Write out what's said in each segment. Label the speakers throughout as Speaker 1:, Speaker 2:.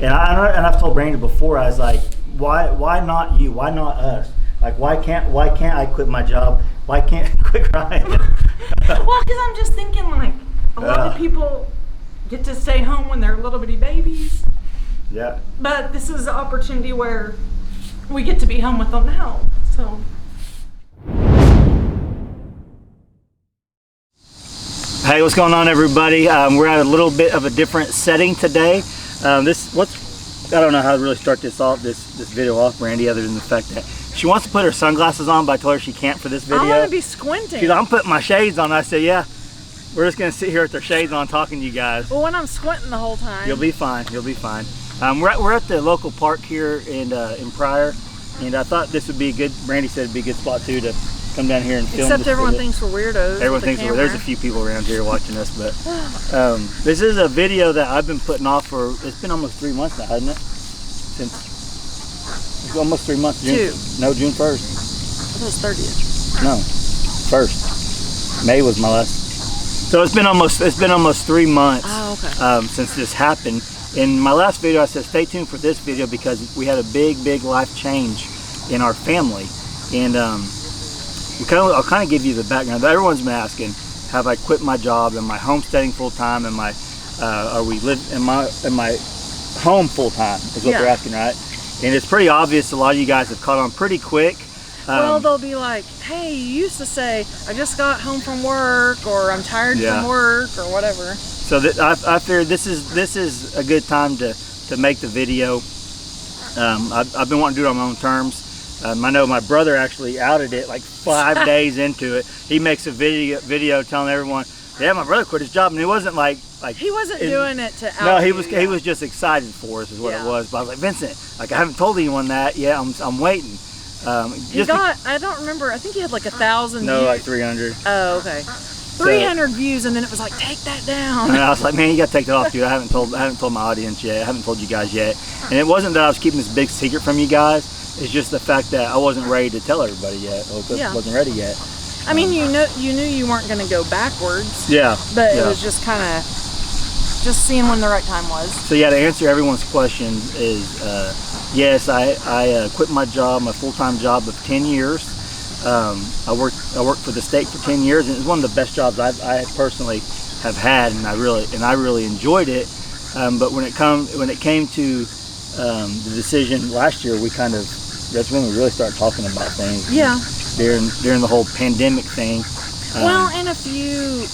Speaker 1: And I've told Brandy before, I was like, why not you? Why not us? Like, why can't I quit my job? Why can't I quit crying?
Speaker 2: Well, because I'm just thinking, like, a lot of people get to stay home when they're little bitty babies.
Speaker 1: Yeah.
Speaker 2: But this is an opportunity where we get to be home with them now. So.
Speaker 1: Hey, what's going on, everybody? We're at a little bit of a different setting today. I don't know how to really start this video off, Brandy, other than the fact that she wants to put her sunglasses on, but I told her she can't for this video.
Speaker 2: I want to be squinting.
Speaker 1: She's like, I'm putting my shades on. I said, yeah, we're just gonna sit here with our shades on talking to you guys.
Speaker 2: Well, when I'm squinting the whole time.
Speaker 1: You'll be fine, you'll be fine. We're at the local park here in Pryor, and I thought this would be a good, Brandy said it'd be a good spot too to come down here and film.
Speaker 2: Except everyone thinks we're weirdos.
Speaker 1: Everyone thinks we're, there's a few people around here watching us, but this is a video that I've been putting off for, it's been almost 3 months now, hasn't it? It's almost 3 months. June 1st. I thought it was 30th. No, 1st. May was my last. So it's been almost 3 months since this happened. In my last video, I said stay tuned for this video because we had a big life change in our family, and I'll kind of give you the background. Everyone's been asking, have I quit my job? Am I homesteading full time? Am I my home full time? Is what they're asking, right? And it's pretty obvious. A lot of you guys have caught on pretty quick.
Speaker 2: Well, they'll be like, hey, you used to say I just got home from work, or I'm tired from work, or whatever. So
Speaker 1: I figured this is a good time to make the video. I've been wanting to do it on my own terms. I know my brother actually outed it like 5 days into it. He makes a video telling everyone, yeah, my brother quit his job, and it wasn't like
Speaker 2: he wasn't doing it to out.
Speaker 1: No, he was just excited for us, is what it was. But I was like, Vincent, like, I haven't told anyone that yet. I'm waiting.
Speaker 2: I don't remember. I think he had like 1,000.
Speaker 1: No, like 300.
Speaker 2: Oh, okay. 300 views, and then it was like, take that down.
Speaker 1: And I was like, man, you gotta take that off, dude. I haven't told my audience yet. I haven't told you guys yet. And it wasn't that I was keeping this big secret from you guys. It's just the fact that I wasn't ready to tell everybody yet. Or wasn't ready yet.
Speaker 2: I mean, you knew you weren't going to go backwards.
Speaker 1: Yeah.
Speaker 2: But it was just kind of seeing when the right time was.
Speaker 1: So yeah, to answer everyone's question is yes, I quit my job, my full-time job of 10 years. I worked for the state for 10 years, and it's one of the best jobs I personally have had, and I really enjoyed it. But when it came to the decision last year, that's when we really started talking about things.
Speaker 2: Yeah.
Speaker 1: During the whole pandemic thing.
Speaker 2: Well, and a few,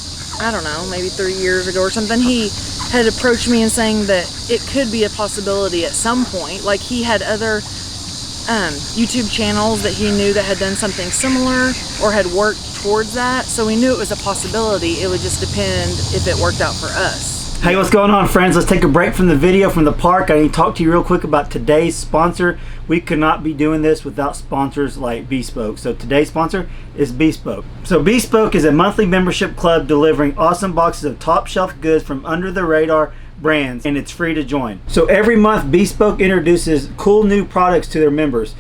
Speaker 2: I don't know, maybe 3 years ago or something, he had approached me and saying that it could be a possibility at some point. Like, he had other YouTube channels that he knew that had done something similar or had worked towards that. So we knew it was a possibility. It would just depend if it worked out for us.
Speaker 1: Hey, what's going on, friends? Let's take a break from the video from the park. I need to talk to you real quick about today's sponsor. We could not be doing this without sponsors like Bespoke. So today's sponsor is Bespoke. So Bespoke is a monthly membership club delivering awesome boxes of top shelf goods from under the radar brands, and it's free to join. So every month Bespoke introduces cool new products to their members.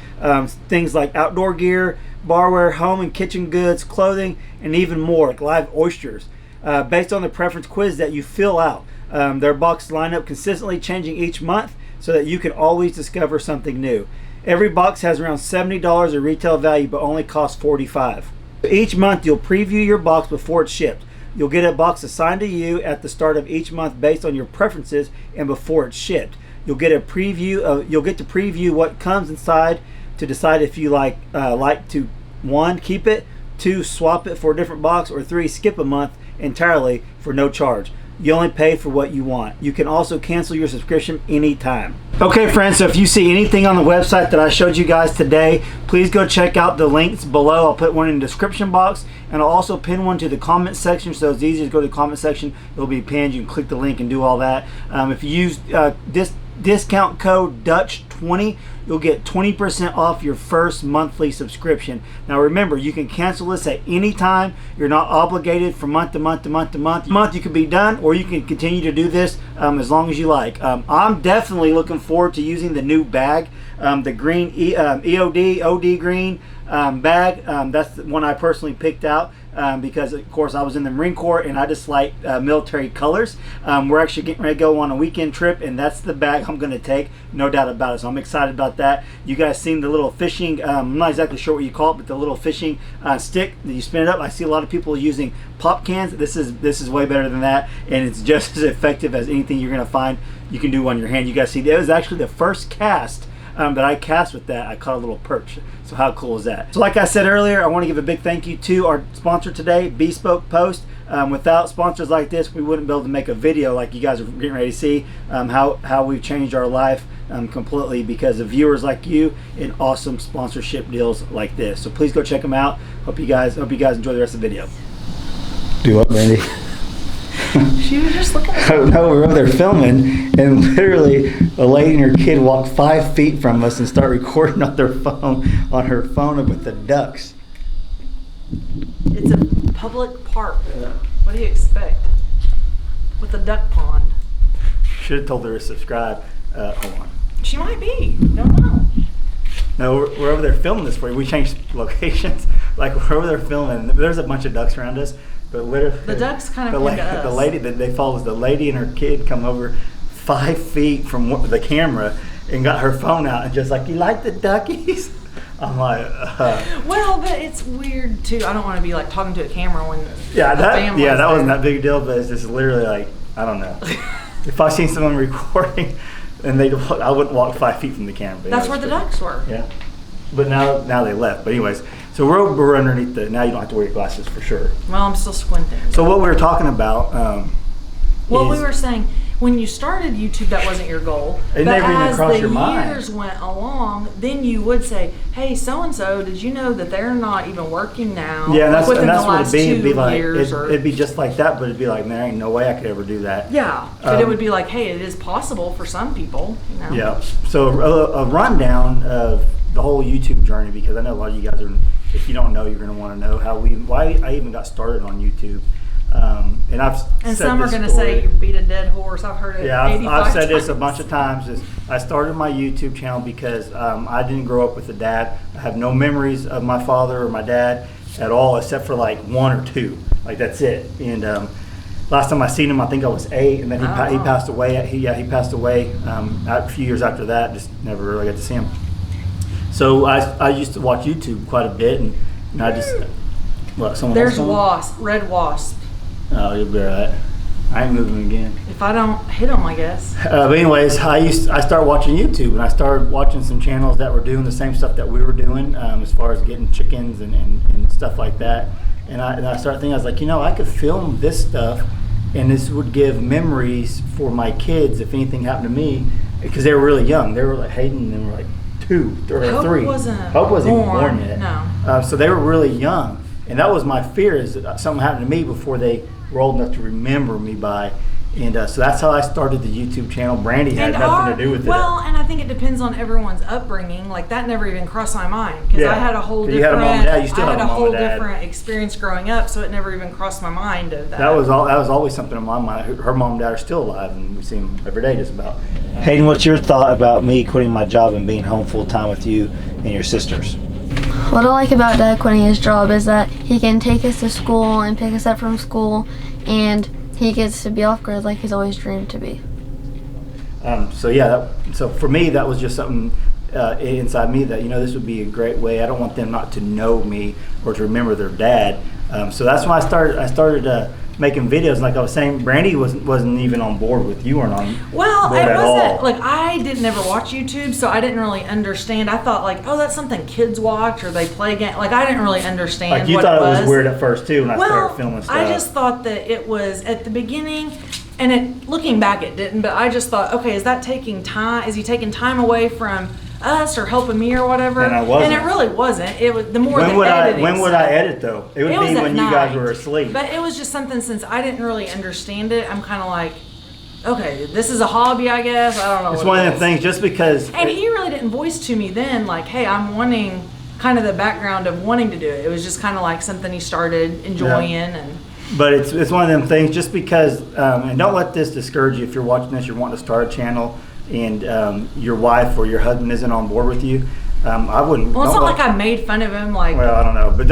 Speaker 1: Things like outdoor gear, barware, home and kitchen goods, clothing, and even more, like live oysters. Based on the preference quiz that you fill out. Their box line up consistently changing each month so that you can always discover something new. Every box has around $70 of retail value but only costs $45. Each month you'll preview your box before it's shipped. You'll get a box assigned to you at the start of each month based on your preferences and before it's shipped. You'll get to preview what comes inside to decide if you like to 1, keep it, 2, swap it for a different box, or 3, skip a month entirely for no charge. You only pay for what you want. You can also cancel your subscription anytime. Okay, friends, so if you see anything on the website that I showed you guys today, please go check out the links below. I'll put one in the description box, and I'll also pin one to the comment section, so it's easy to go to the comment section. It'll be pinned. You can click the link and do all that. If you use this discount code Dutch20, you'll get 20% off your first monthly subscription. Now remember, you can cancel this at any time. You're not obligated from month to month to month to month. Month you can be done, or you can continue to do this as long as you like. I'm definitely looking forward to using the new bag, the green OD green bag. That's the one I personally picked out because of course I was in the Marine Corps and I just like military colors. We're actually getting ready to go on a weekend trip, and that's the bag I'm going to take, no doubt about it. So I'm excited about that. You guys seen the little fishing, I'm not exactly sure what you call it, but the little fishing stick that you spin it up. I see a lot of people using pop cans. This is way better than that, and it's just as effective as anything you're going to find you can do on your hand. You guys see, that was actually the first cast that I cast with that. I caught a little perch. So how cool is that? So like I said earlier, I want to give a big thank you to our sponsor today, Bespoke Post. Without sponsors like this, we wouldn't be able to make a video like you guys are getting ready to see, how we've changed our life completely because of viewers like you and awesome sponsorship deals like this. So please go check them out. Hope you guys enjoy the rest of the video. Do what, Brandy?
Speaker 2: She was just looking at
Speaker 1: Oh no, we're over there filming, and literally a lady and her kid walked 5 feet from us and start recording on their phone, on her phone with the ducks.
Speaker 2: It's a public park. What do you expect? With a duck pond.
Speaker 1: Should have told her to subscribe. Hold on.
Speaker 2: She might be. Don't know.
Speaker 1: No, we're over there filming this for you. We changed locations. Like we're over there filming. There's a bunch of ducks around us. But literally,
Speaker 2: the ducks kind of
Speaker 1: the lady that they followed, the lady and her kid come over 5 feet from the camera and got her phone out and just like, you like the duckies? I'm like,
Speaker 2: well, but it's weird too. I don't want to be like talking to a camera when
Speaker 1: that wasn't that big a deal, but it's just literally like, I don't know. If I seen someone recording and I wouldn't walk 5 feet from the camera.
Speaker 2: That's where the ducks were.
Speaker 1: Yeah. But now they left. But anyways, so we're underneath now you don't have to wear your glasses for sure.
Speaker 2: Well, I'm still squinting.
Speaker 1: So what we were talking about
Speaker 2: we were saying, when you started YouTube, that wasn't your goal.
Speaker 1: It never even crossed your mind.
Speaker 2: As the years went along, then you would say, hey, so-and-so, did you know that they're not even working now?
Speaker 1: Yeah, and that's what it'd be.
Speaker 2: It'd
Speaker 1: be like, it'd be just like that, but it'd be like, man, ain't no way I could ever do that.
Speaker 2: Yeah, but it would be like, hey, it is possible for some people. You know?
Speaker 1: Yeah. So a rundown of the whole YouTube journey, because I know a lot of you guys are, if you don't know, you're going to want to know why I even got started on YouTube. And
Speaker 2: some are going to say you beat a dead horse. I've heard it.
Speaker 1: Yeah, I've said this a bunch of times. I started my YouTube channel because I didn't grow up with a dad. I have no memories of my father or my dad at all, except for like 1 or 2. Like that's it. And last time I seen him, I think I was 8, and then he passed away. He passed away a few years after that. Just never really got to see him. So I used to watch YouTube quite a bit, and I just
Speaker 2: There's red wasp.
Speaker 1: Oh, you'll be alright. I ain't moving again.
Speaker 2: If I don't hit them, I guess.
Speaker 1: But anyways, I started watching YouTube, and I started watching some channels that were doing the same stuff that we were doing, as far as getting chickens and stuff like that. And I started thinking, I was like, I could film this stuff, and this would give memories for my kids if anything happened to me, because they were really young. They were like Hayden, and they were like 2 or 3. Hope wasn't even born yet.
Speaker 2: No.
Speaker 1: So they were really young, and that was my fear, is that something happened to me before they were old enough to remember me by. And so that's how I started the YouTube channel. Brandy had nothing to do with it.
Speaker 2: Well, and I think it depends on everyone's upbringing. Like that never even crossed my mind, because I had a whole different experience growing up, so it never even crossed my mind of that.
Speaker 1: That was always something in my mind. Her mom and dad are still alive, and we see them every day just about. Hayden, what's your thought about me quitting my job and being home full time with you and your sisters?
Speaker 3: What I like about Dad quitting his job is that he can take us to school and pick us up from school, and he gets to be off grid like he's always dreamed to be.
Speaker 1: So for me, that was just something inside me that this would be a great way. I don't want them not to know me or to remember their dad. So that's why I started making videos. Like I was saying, Brandy wasn't even on board with you, weren't on board at all.
Speaker 2: Like I didn't ever watch YouTube, so I didn't really understand. I thought like, oh, that's something kids watch or they play games. Like I didn't really understand.
Speaker 1: Like you thought it was weird at first too when I started filming stuff.
Speaker 2: I just thought that it was at the beginning, and looking back, it didn't. But I just thought, okay, is that taking time? Is he taking time away from us or helping me or whatever?
Speaker 1: And I wasn't.
Speaker 2: And it really wasn't. It was the more
Speaker 1: when would I edit though? It would be when you guys were asleep.
Speaker 2: But it was just something, since I didn't really understand it, I'm kind of like, okay, this is a hobby, I guess. I don't know.
Speaker 1: It's one of them things, just because.
Speaker 2: And he really didn't voice to me then, like, hey, I'm wanting kind of the background of wanting to do it. It was just kind of like something he started enjoying. And.
Speaker 1: But it's one of them things, just because, and don't let this discourage you if you're watching this, you're wanting to start a channel, and your wife or your husband isn't on board with you. I wouldn't.
Speaker 2: Well, it's not like I made fun of him. Like,
Speaker 1: well, I don't know, but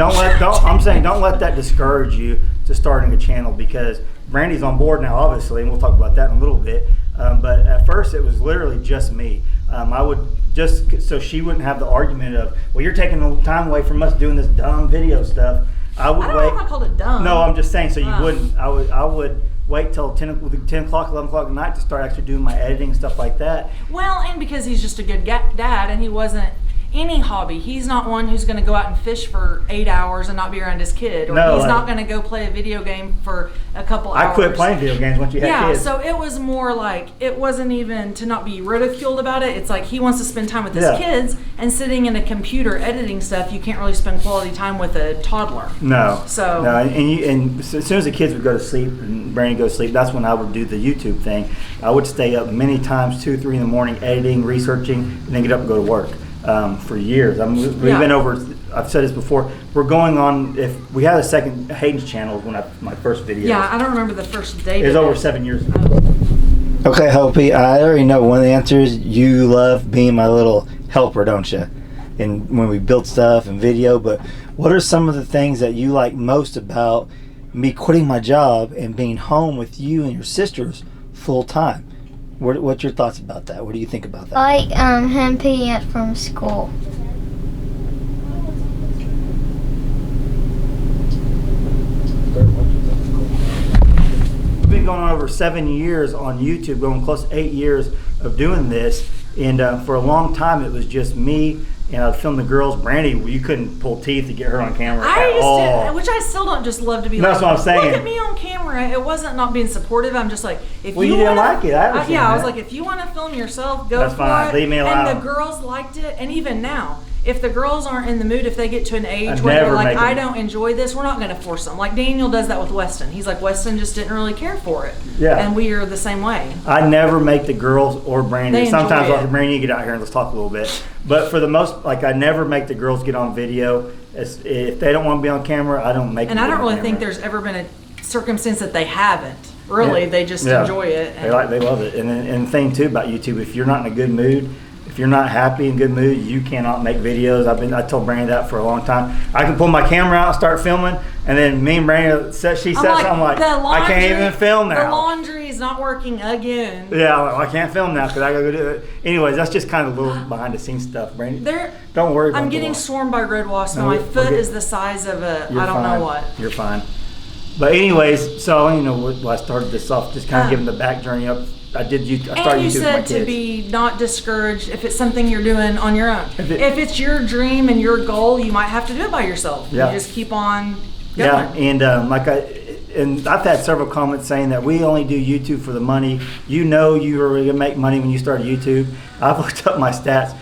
Speaker 1: I'm saying don't let that discourage you to starting a channel, because Brandy's on board now, obviously, and we'll talk about that in a little bit. But at first, it was literally just me. I would just so she wouldn't have the argument of, well, you're taking the time away from us doing this dumb video stuff. I would
Speaker 2: I don't
Speaker 1: wait.
Speaker 2: know if I called it dumb.
Speaker 1: No, I'm just saying, so you wouldn't. I would wait till 10 o'clock, 11 o'clock at night to start actually doing my editing, stuff like that.
Speaker 2: Well, and because he's just a good dad, and he wasn't any hobby. He's not one who's going to go out and fish for 8 hours and not be around his kid, or
Speaker 1: No,
Speaker 2: he's
Speaker 1: like,
Speaker 2: not going to go play a video game for a couple hours.
Speaker 1: I quit playing video games once you had kids.
Speaker 2: So it was more like, it wasn't even to not be ridiculed about it. It's like he wants to spend time with his kids, and sitting in a computer editing stuff, you can't really spend quality time with a toddler.
Speaker 1: No.
Speaker 2: So
Speaker 1: no, and as soon as the kids would go to sleep and Brandy go to sleep, that's when I would do the YouTube thing. I would stay up many times, 2, 3 in the morning, editing, researching, and then get up and go to work. For years. We've been over, I've said this before, we're going on, if we had a second Hayden's channel when my first video.
Speaker 2: Yeah, I don't remember the first day.
Speaker 1: It was over 7 years ago.
Speaker 2: Oh.
Speaker 1: Okay, Hopi, I already know one of the answers. You love being my little helper, don't you? And when we build stuff and video, but what are some of the things that you like most about me quitting my job and being home with you and your sisters full time? What's your thoughts about that? What do you think about that?
Speaker 3: I like him picking up from school.
Speaker 1: We've been going on over 7 years on YouTube, going close to 8 years of doing this, and for a long time it was just me, and I'd film the girls. Brandy, you couldn't pull teeth to get her on camera at all.
Speaker 2: Which I still don't just love to be
Speaker 1: That's what I'm saying.
Speaker 2: Look at me on camera. It wasn't not being supportive. I'm just like, if
Speaker 1: well,
Speaker 2: you
Speaker 1: didn't
Speaker 2: wanna,
Speaker 1: like it. I understand
Speaker 2: I was
Speaker 1: that.
Speaker 2: like, if you want to film yourself, go
Speaker 1: That's
Speaker 2: for
Speaker 1: fine.
Speaker 2: it.
Speaker 1: Leave me alone.
Speaker 2: And the girls liked it, and even now, if the girls aren't in the mood, if they get to an age
Speaker 1: I
Speaker 2: where they're
Speaker 1: never
Speaker 2: like,
Speaker 1: make
Speaker 2: I
Speaker 1: them.
Speaker 2: don't enjoy this, we're not going to force them. Like Daniel does that with Weston. He's like, Weston just didn't really care for it.
Speaker 1: Yeah.
Speaker 2: And we are the same way.
Speaker 1: I never make the girls or Brandy.
Speaker 2: They
Speaker 1: Sometimes
Speaker 2: enjoy
Speaker 1: I'll
Speaker 2: it.
Speaker 1: Brandy, get out here and let's talk a little bit. But for the most, like, I never make the girls get on video. If they don't want to be on camera, I don't make them.
Speaker 2: And I
Speaker 1: get
Speaker 2: don't
Speaker 1: on
Speaker 2: really
Speaker 1: camera.
Speaker 2: think there's ever been a circumstance that they haven't. Really, they just enjoy it. And
Speaker 1: They love it. And the thing too about YouTube, if you're not in a good mood, if you're not happy and good mood, you cannot make videos. I told Brandy that for a long time. I can pull my camera out, start filming, and then me and Brandy, she says, I'm like, I can't even film now.
Speaker 2: The laundry is not working again.
Speaker 1: Yeah, I can't film now because I gotta go do it. Anyways, that's just kind of a little behind the scenes stuff, Brandy. Don't worry about it.
Speaker 2: I'm getting swarmed by red wasps, and my foot is the size of I don't know what.
Speaker 1: You're fine. But anyways, so I started this off, just kind of giving the back journey up. I started
Speaker 2: and you
Speaker 1: YouTube with
Speaker 2: said
Speaker 1: my kids.
Speaker 2: to be not discouraged if it's something you're doing on your own.
Speaker 1: If
Speaker 2: it's your dream and your goal, you might have to do it by yourself.
Speaker 1: Yeah.
Speaker 2: You just keep on going.
Speaker 1: Yeah, and I've had several comments saying that we only do YouTube for the money. You were going to make money when you started YouTube. I've looked up my stats.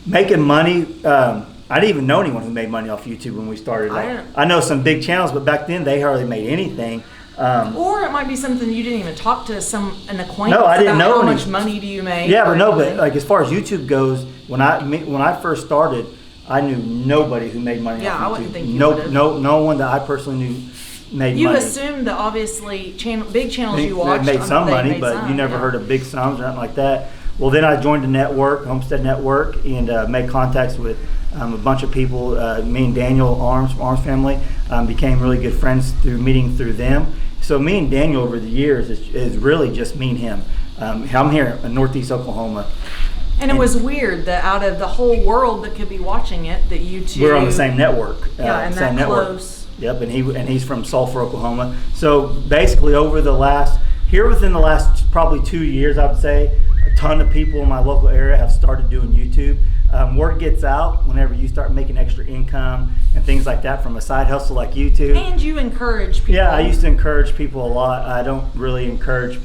Speaker 1: Making money, I didn't even know anyone who made money off YouTube when we started. I know some big channels, but back then they hardly made anything.
Speaker 2: Or it might be something you didn't even talk to an acquaintance
Speaker 1: No, I didn't
Speaker 2: about
Speaker 1: know
Speaker 2: how
Speaker 1: any.
Speaker 2: much money do you make.
Speaker 1: Yeah, but like as far as YouTube goes, when I first started, I knew nobody who made money off YouTube.
Speaker 2: I wouldn't think you would've.
Speaker 1: No one that I personally knew made
Speaker 2: You
Speaker 1: money.
Speaker 2: assumed that obviously big channels you
Speaker 1: They
Speaker 2: watched
Speaker 1: made some
Speaker 2: they
Speaker 1: money,
Speaker 2: made
Speaker 1: but
Speaker 2: some,
Speaker 1: you never heard of big sums or anything like that. Well, then I joined the network, Homestead Network, and made contacts with a bunch of people. Me and Daniel Arms family became really good friends through them. So me and Daniel over the years is really just me and him. I'm here in Northeast Oklahoma.
Speaker 2: And it was weird that out of the whole world that could be watching it, that you two...
Speaker 1: We're on the same network.
Speaker 2: Yeah, and
Speaker 1: same
Speaker 2: that
Speaker 1: network.
Speaker 2: close.
Speaker 1: Yep, and he's from Sulphur, Oklahoma. So basically within the last probably 2 years, I would say, a ton of people in my local area have started doing YouTube. Word gets out whenever you start making extra income and things like that from a side hustle like YouTube.
Speaker 2: And you encourage people.
Speaker 1: Yeah, I used to encourage people a lot. I don't really encourage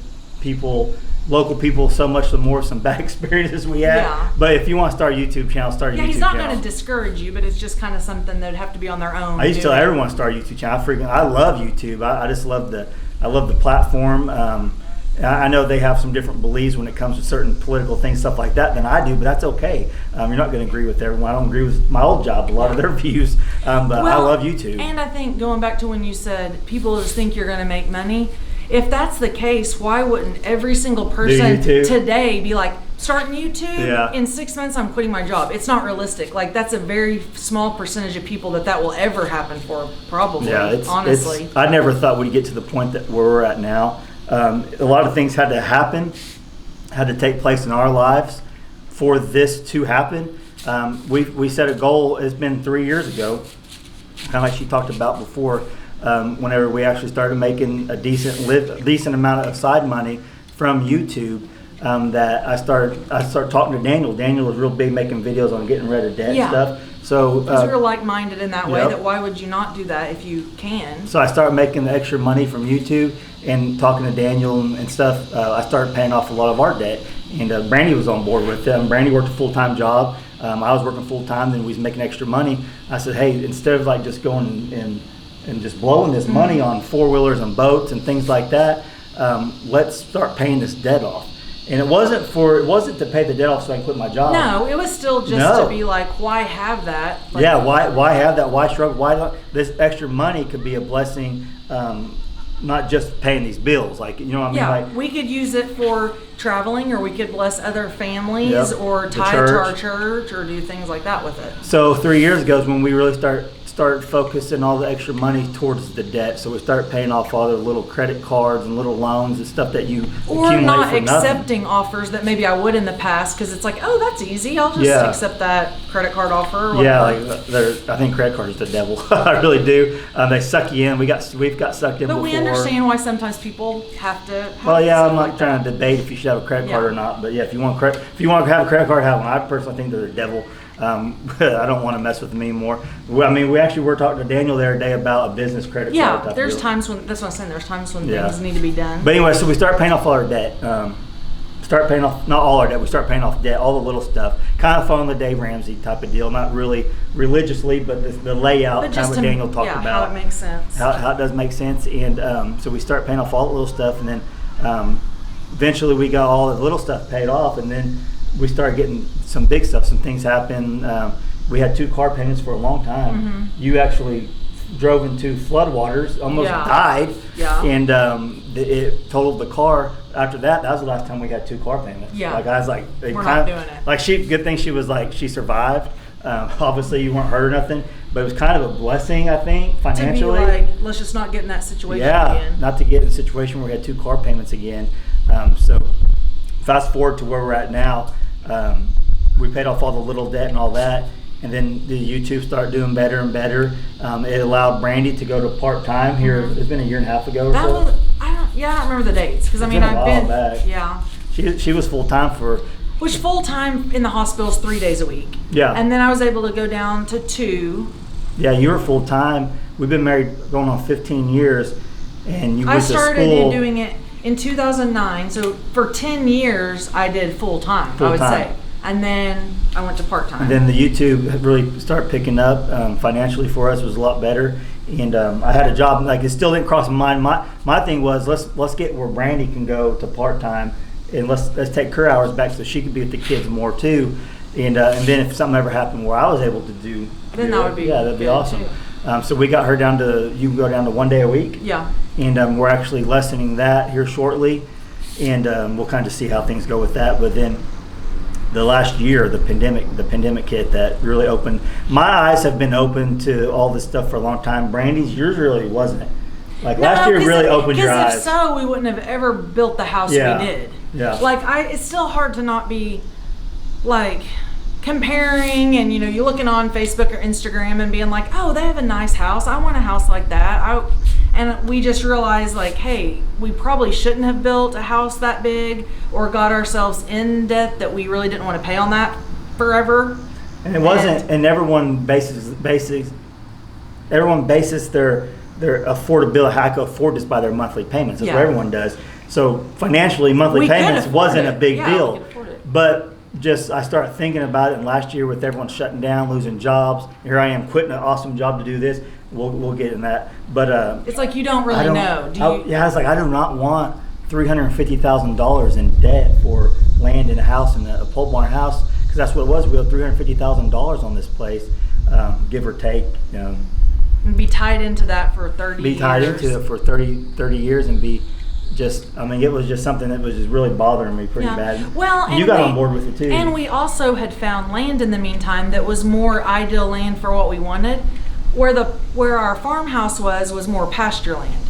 Speaker 1: local people so much, the more some bad experiences we had.
Speaker 2: Yeah.
Speaker 1: But if you want to start a YouTube channel, start a YouTube channel.
Speaker 2: Yeah, he's not going to discourage you, but it's just kind of something that'd have to be on their own.
Speaker 1: I used to tell everyone to start a YouTube channel. I love YouTube. I just love the platform. I know they have some different beliefs when it comes to certain political things, stuff like that, than I do, but that's okay. You're not going to agree with everyone. I don't agree with my old job, a lot of their views, but I love YouTube.
Speaker 2: And I think going back to when you said people just think you're going to make money, if that's the case, why wouldn't every single person today be like, starting YouTube,
Speaker 1: Yeah.
Speaker 2: in 6 months I'm quitting my job. It's not realistic. Like, that's a very small percentage of people that will ever happen for, probably.
Speaker 1: Yeah,
Speaker 2: honestly.
Speaker 1: I never thought we'd get to the point that where we're at now. A lot of things had to happen, had to take place in our lives for this to happen. We set a goal. It's been 3 years ago, kind of like she talked about before. Whenever we actually started making a decent amount of side money from YouTube, that I started talking to Daniel. Daniel was real big making videos on getting rid of debt and stuff. So
Speaker 2: because we're like-minded in that way.
Speaker 1: Yep.
Speaker 2: That why would you not do that if you can?
Speaker 1: So I started making the extra money from YouTube and talking to Daniel and stuff. I started paying off a lot of our debt, and Brandy was on board with them. Brandy worked a full-time job. I was working full-time, then we was making extra money. I said, hey, instead of like just going and just blowing this money on four-wheelers and boats and things like that, let's start paying this debt off. And it wasn't to pay the debt off so I can quit my job.
Speaker 2: No, it was still just to be like, why have that? Like,
Speaker 1: yeah, why have that? Why struggle? Why don't this extra money could be a blessing, not just paying these bills? Like, you know what I mean?
Speaker 2: Yeah,
Speaker 1: Like,
Speaker 2: we could use it for traveling, or we could bless other families,
Speaker 1: Yep.
Speaker 2: or
Speaker 1: The
Speaker 2: tie to our
Speaker 1: church.
Speaker 2: church, or do things like that with it.
Speaker 1: so 3 years ago is when we really started focusing all the extra money towards the debt. So we started paying off all the little credit cards and little loans and stuff that you
Speaker 2: Or
Speaker 1: accumulate
Speaker 2: not
Speaker 1: for nothing.
Speaker 2: accepting offers that maybe I would in the past, because it's like, oh, that's easy. I'll just
Speaker 1: Yeah.
Speaker 2: accept that credit card offer. Or
Speaker 1: Yeah,
Speaker 2: whatever.
Speaker 1: like I think credit cards are the devil. I really do. They suck you in. We've got sucked in
Speaker 2: But
Speaker 1: before.
Speaker 2: we understand why sometimes people have to.
Speaker 1: Well, yeah, I'm
Speaker 2: stuff
Speaker 1: not
Speaker 2: like
Speaker 1: trying
Speaker 2: that.
Speaker 1: to debate if you should have a credit card
Speaker 2: Yeah.
Speaker 1: or not. But yeah, if you want to have a credit card, have one. I personally think they're the devil. I don't want to mess with them anymore. I mean, we actually were talking to Daniel the other day about a business credit card.
Speaker 2: Yeah,
Speaker 1: type
Speaker 2: there's
Speaker 1: deal.
Speaker 2: times when, that's what I'm saying, there's times when
Speaker 1: Yeah.
Speaker 2: things need to be done.
Speaker 1: But anyway, so we start paying off all our debt. Start paying off, not all our debt, we start paying off debt, all the little stuff. Kind of following the Dave Ramsey type of deal, not really religiously, but the layout,
Speaker 2: But
Speaker 1: kind
Speaker 2: just
Speaker 1: of what Daniel talked
Speaker 2: yeah,
Speaker 1: about.
Speaker 2: how it makes sense.
Speaker 1: How it does make sense. And so we start paying off all the little stuff, and then eventually we got all the little stuff paid off, and then we started getting some big stuff. Some things happened. We had 2 car payments for a long time.
Speaker 2: Mm-hmm.
Speaker 1: You actually drove into floodwaters, almost
Speaker 2: Yeah.
Speaker 1: died,
Speaker 2: Yeah.
Speaker 1: and it totaled the car. After that, that was the last time we had 2 car payments.
Speaker 2: Yeah.
Speaker 1: Like I was like,
Speaker 2: We're not doing it.
Speaker 1: Like good thing she was like she survived. Obviously, you weren't hurt or nothing, but it was kind of a blessing, I think, financially.
Speaker 2: To be like, let's just not get in that situation
Speaker 1: Yeah,
Speaker 2: again.
Speaker 1: not to get in a situation where we had 2 car payments again. So fast forward to where we're at now, we paid off all the little debt and all that, and then the YouTube started doing better and better. It allowed Brandy to go to part-time here. It's been a year and a half ago or
Speaker 2: That
Speaker 1: so.
Speaker 2: was, I don't remember the dates, because I mean,
Speaker 1: been a
Speaker 2: I've
Speaker 1: while
Speaker 2: been,
Speaker 1: back.
Speaker 2: yeah.
Speaker 1: She was full-time for,
Speaker 2: Which full-time in the hospital is 3 days a week.
Speaker 1: Yeah.
Speaker 2: And then I was able to go down to 2.
Speaker 1: yeah, you were full-time. We've been married going on 15 years, and you went
Speaker 2: I
Speaker 1: to
Speaker 2: started
Speaker 1: school.
Speaker 2: doing it in 2009, so for 10 years I did full-time, I would
Speaker 1: Full-time.
Speaker 2: say. And then I went to part-time.
Speaker 1: And then the YouTube really started picking up financially for us. It was a lot better, and I had a job. Like, it still didn't cross my mind. My thing was let's get where Brandy can go to part time, and let's take her hours back so she could be with the kids more too. And then if something ever happened where I was able to do,
Speaker 2: Then that would be
Speaker 1: that'd be
Speaker 2: good,
Speaker 1: awesome.
Speaker 2: too.
Speaker 1: So we got her down to, you can go down to 1 day a week.
Speaker 2: Yeah.
Speaker 1: And we're actually lessening that here shortly, and we'll kind of see how things go with that. But then the last year, the pandemic hit, that really opened my eyes. Have been open to all this stuff for a long time. Brandy's, yours really wasn't. Like last year really opened your eyes.
Speaker 2: Because if so, we wouldn't have ever built the house
Speaker 1: Yeah.
Speaker 2: we did.
Speaker 1: Yeah.
Speaker 2: Like, it's still hard to not be like comparing, and you're looking on Facebook or Instagram and being like, oh, they have a nice house, I want a house like that. And we just realized, like, hey, we probably shouldn't have built a house that big or got ourselves in debt that we really didn't want to pay on that forever.
Speaker 1: And it wasn't. And everyone bases their affordability, how to afford this, by their monthly payments. That's
Speaker 2: Yeah.
Speaker 1: what everyone does. So financially, monthly
Speaker 2: We could
Speaker 1: payments
Speaker 2: afford
Speaker 1: wasn't
Speaker 2: it.
Speaker 1: a big
Speaker 2: Yeah, we
Speaker 1: deal.
Speaker 2: could afford it.
Speaker 1: But just I started thinking about it, and last year with everyone shutting down, losing jobs, here I am quitting an awesome job to do this. We'll get in that. But
Speaker 2: It's like you don't really know.
Speaker 1: I was like, I do not want $350,000 in debt for land and a house and a pole barn house, because that's what it was. We owed $350,000 on this place, give or take.
Speaker 2: Be tied into that for 30 years.
Speaker 1: Be tied into it for 30 years and be it was just something that was just really bothering me pretty bad.
Speaker 2: Well,
Speaker 1: and you got on board with it too.
Speaker 2: And we also had found land in the meantime that was more ideal land for what we wanted. Where our farmhouse was more pasture land,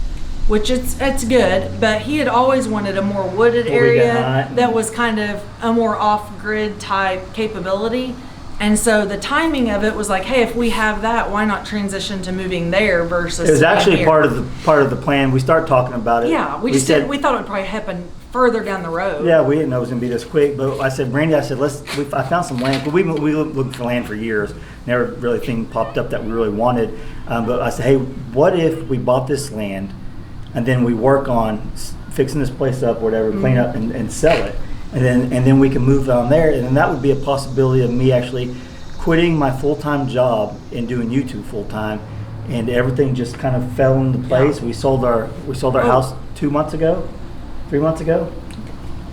Speaker 2: which it's good, but he had always wanted a more wooded area that was kind of a more off-grid type capability. And so the timing of it was like, hey, if we have that, why not transition to moving there versus?
Speaker 1: It was actually
Speaker 2: here?
Speaker 1: part of the plan. We started talking about it.
Speaker 2: Yeah, we thought it would probably happen further down the road.
Speaker 1: Yeah, we didn't know it was gonna be this quick. But I said, Brandy, I found some land. We looked for land for years. Never really thing popped up that we really wanted. But I said, hey, what if we bought this land and then we work on fixing this place up, whatever, clean up and sell it. And then we can move on there, and then that would be a possibility of me actually quitting my full-time job and doing YouTube full-time, and everything just kind of fell into place. We sold our house 3 months ago,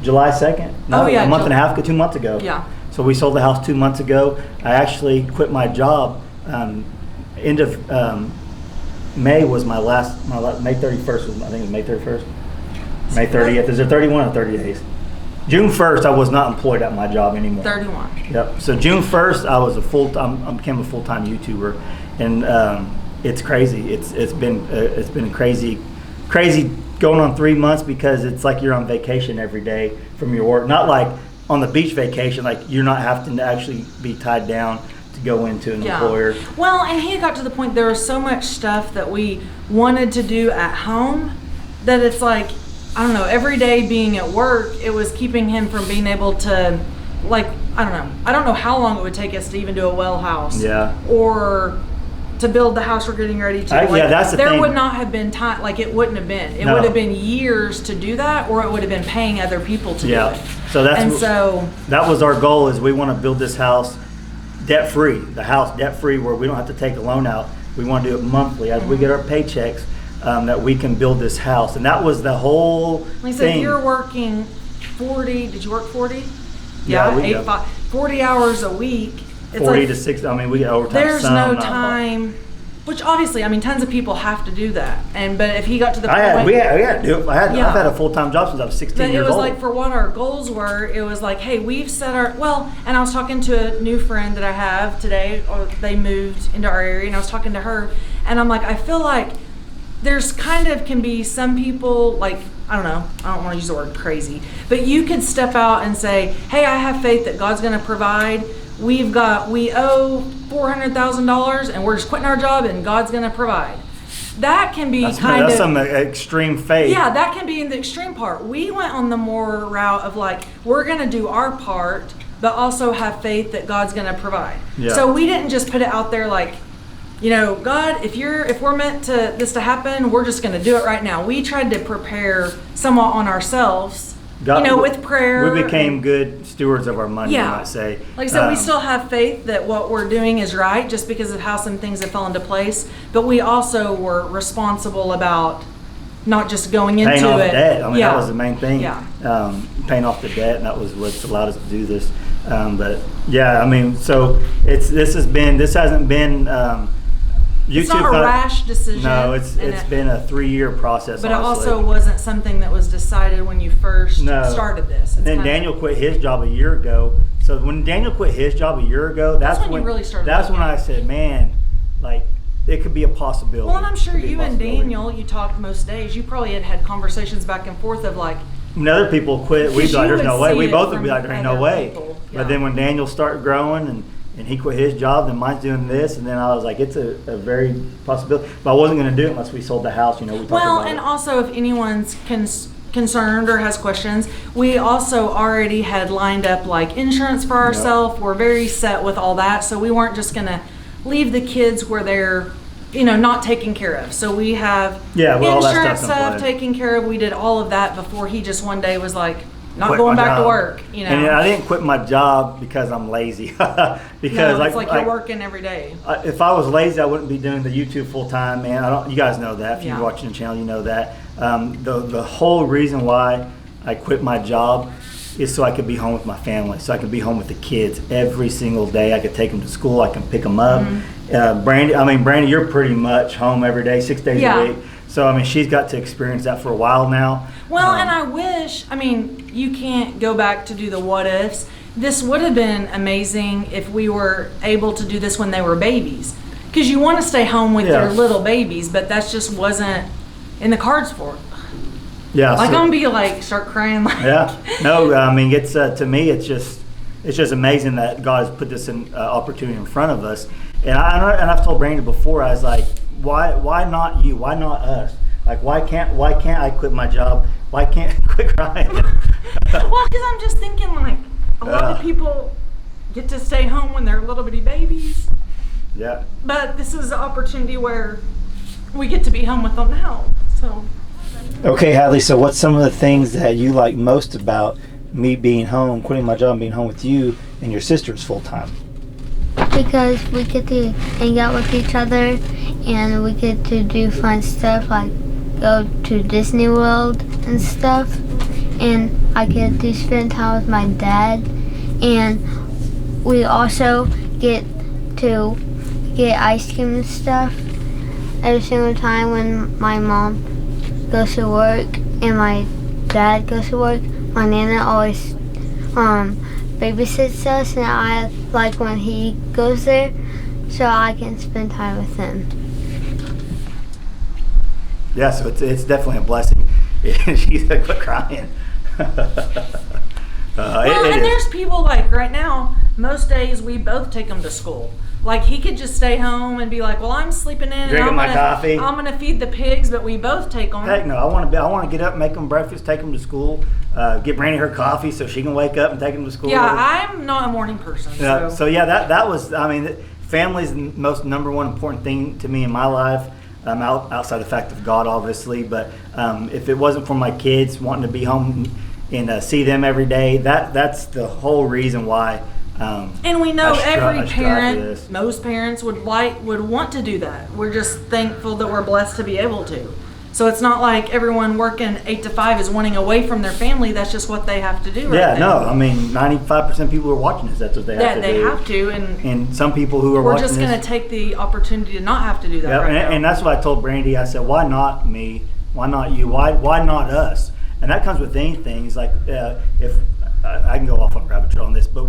Speaker 1: July 2nd. No, a month and a half ago, 2 months ago.
Speaker 2: Yeah.
Speaker 1: So we sold the house 2 months ago. I actually quit my job. End of May was my last. May 31st was, I think it was May 31st. May 30th. Is it 31 or 30 days? June 1st, I was not employed at my job anymore.
Speaker 2: 31.
Speaker 1: Yep. So June 1st, I became a full-time YouTuber, and it's crazy. It's been crazy going on 3 months, because it's like you're on vacation every day from your work. Not like on the beach vacation, like you're not having to actually be tied down to go into an employer.
Speaker 2: Well, and he got to the point there was so much stuff that we wanted to do at home that it's like, I don't know, every day being at work, it was keeping him from being able to, like, I don't know how long it would take us to even do a well house.
Speaker 1: Yeah.
Speaker 2: Or to build the house we're getting ready to.
Speaker 1: That's the thing.
Speaker 2: There would not have been time, like it wouldn't have been. It would have been years to do that, or it would have been paying other people to do it.
Speaker 1: So that was our goal, is we want to build this house debt-free. The house debt-free, where we don't have to take a loan out. We want to do it monthly as we get our paychecks. That we can build this house, and that was the whole
Speaker 2: thing. So if you're working 40, did you work 40?
Speaker 1: Yeah,
Speaker 2: 40 hours a week. It's
Speaker 1: 40 to 60. I mean, we get overtime.
Speaker 2: There's no time, which obviously, I mean, tons of people have to do that. But if he got to the point,
Speaker 1: we had to do it. I've had a full-time job since I was 16 years old.
Speaker 2: But it was like, for what our goals were, it was like, hey, we've set our, and I was talking to a new friend that I have today, or they moved into our area, and I was talking to her, and I'm like, I feel like there's kind of can be some people, like, I don't know, I don't want to use the word crazy, but you could step out and say, hey, I have faith that God's going to provide. We owe $400,000 and we're just quitting our job and God's going to provide. That can be
Speaker 1: that's some extreme faith.
Speaker 2: Yeah, that can be in the extreme part. We went on the more route of like, we're going to do our part, but also have faith that God's going to provide. Yeah. So we didn't just put it out there like, you know, God, if we're meant to this to happen, we're just going to do it right now. We tried to prepare somewhat on ourselves, with prayer.
Speaker 1: We became good stewards of our money, you might say.
Speaker 2: Like I said, we still have faith that what we're doing is right, just because of how some things have fell into place. But we also were responsible about not just going into
Speaker 1: paying off
Speaker 2: it.
Speaker 1: Debt. I mean, that was the main thing.
Speaker 2: Yeah.
Speaker 1: Paying off the debt, and that was what's allowed us to do this. But yeah, I mean, so this hasn't been.
Speaker 2: It's not a rash decision.
Speaker 1: No, it's been a 3-year process.
Speaker 2: But
Speaker 1: honestly.
Speaker 2: It also wasn't something that was decided when you first started this.
Speaker 1: And then Daniel quit his job a year ago. So when Daniel quit his job a year ago, that's when you really started. That's when I said, man, like, it could be a possibility.
Speaker 2: Well, and I'm sure you and Daniel, you talked most days. You probably had conversations back and forth of like.
Speaker 1: When other people quit, we'd be like, there's no way. We both would be like, there's no way. Yeah. But then when Daniel started growing and he quit his job, then mine's doing this, and then I was like, it's a very possibility. But I wasn't going to do it unless we sold the house. We talked about it.
Speaker 2: Also, if anyone's concerned or has questions, we also already had lined up like insurance for ourselves. We're very set with all that, so we weren't just going to leave the kids where they're not taken care of. So we have insurance stuff taken care of. We did all of that before he just one day was like, not going back to work,
Speaker 1: And I didn't quit my job because I'm lazy. Because
Speaker 2: it's like you're working every day.
Speaker 1: If I was lazy, I wouldn't be doing the YouTube full time, man. You guys know that. If you're watching the channel, you know that. The whole reason why I quit my job is so I could be home with my family, so I could be home with the kids every single day. I could take them to school. I can pick them up.
Speaker 2: Mm-hmm.
Speaker 1: Brandy, you're pretty much home every day, 6 days a week. So I mean, she's got to experience that for a while now.
Speaker 2: Well, and I wish, I mean, you can't go back to do the what ifs. This would have been amazing if we were able to do this when they were babies. Because you want to stay home with your little babies, but that just wasn't in the cards for it.
Speaker 1: Yeah.
Speaker 2: Like, I'm going to be like, start crying. Like.
Speaker 1: Yeah. No, I mean, it's to me, it's just amazing that God has put this opportunity in front of us. And I've told Brandy before, I was like, why not you? Why not us? Like, why can't I quit my job? Why can't I quit crying?
Speaker 2: Well, because I'm just thinking, like, a lot of people get to stay home when they're little bitty babies.
Speaker 1: Yeah.
Speaker 2: But this is an opportunity where we get to be home with them now. So.
Speaker 1: Okay, Hadley, so what's some of the things that you like most about me being home, quitting my job and being home with you and your sisters full time?
Speaker 3: Because we get to hang out with each other and we get to do fun stuff like go to Disney World and stuff. And I get to spend time with my dad. And we also get to get ice cream and stuff every single time when my mom goes to work and my dad goes to work. My Nana always babysits us, and I like when he goes there so I can spend time with him.
Speaker 1: Yeah, so it's definitely a blessing. She's like, quit crying.
Speaker 2: And there's people like right now, most days we both take them to school. Like, he could just stay home and be like, well, I'm sleeping in
Speaker 1: Drinking
Speaker 2: and
Speaker 1: my coffee.
Speaker 2: I'm gonna feed the pigs, but we both take them.
Speaker 1: Heck no, I want to get up, make them breakfast, take them to school, get Brandy her coffee so she can wake up and take them to school.
Speaker 2: Yeah, I'm not a morning person.
Speaker 1: Yeah, so yeah, that was, I mean, family's the most number one important thing to me in my life. Outside the fact of God, obviously, but if it wasn't for my kids wanting to be home and see them every day, that's the whole reason why.
Speaker 2: And we know every parent, most parents would want to do that. We're just thankful that we're blessed to be able to. So it's not like everyone working 8 to 5 is wanting away from their family. That's just what they have to do.
Speaker 1: Yeah, no, I mean, 95% of people who are watching this, that's what they have to do.
Speaker 2: Yeah, they have to,
Speaker 1: and some people who are watching this,
Speaker 2: we're just going to take the opportunity to not have to do that. Yeah, right now.
Speaker 1: And that's what I told Brandy. I said, why not me? Why not you? Why not us? And that comes with anything. It's like if I can go off on a rabbit trail on this, but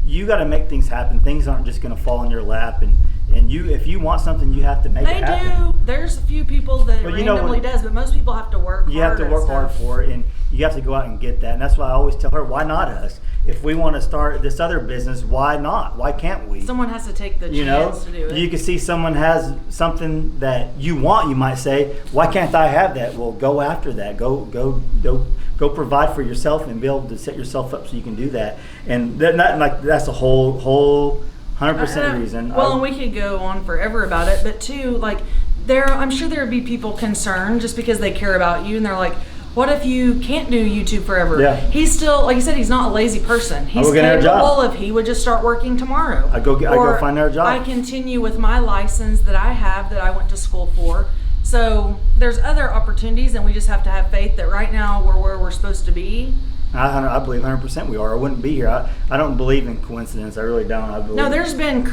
Speaker 1: you got to make things happen. Things aren't just going to fall in your lap, and you, if you want something, you have to make it happen.
Speaker 2: They do. There's a few people that randomly does, but most people have to work hard.
Speaker 1: You have to work hard for it, and you have to go out and get that. And that's why I always tell her, why not us? If we want to start this other business, why not? Why can't we?
Speaker 2: Someone has to take the chance to do it.
Speaker 1: You can see someone has something that you want. You might say, why can't I have that? Well, go after that. Go provide for yourself and be able to set yourself up so you can do that. And that's the whole 100% reason.
Speaker 2: Well, and we could go on forever about it, but too, like, I'm sure there would be people concerned just because they care about you, and they're like, what if you can't do YouTube forever?
Speaker 1: Yeah.
Speaker 2: He's still, like you said, he's not a lazy person. He's capable if he would just start working tomorrow.
Speaker 1: I go find her a job.
Speaker 2: I continue with my license that I have that I went to school for. So there's other opportunities, and we just have to have faith that right now we're where we're supposed to be.
Speaker 1: I believe 100% we are. I wouldn't be here. I don't believe in coincidence. I really don't.
Speaker 2: No, there's been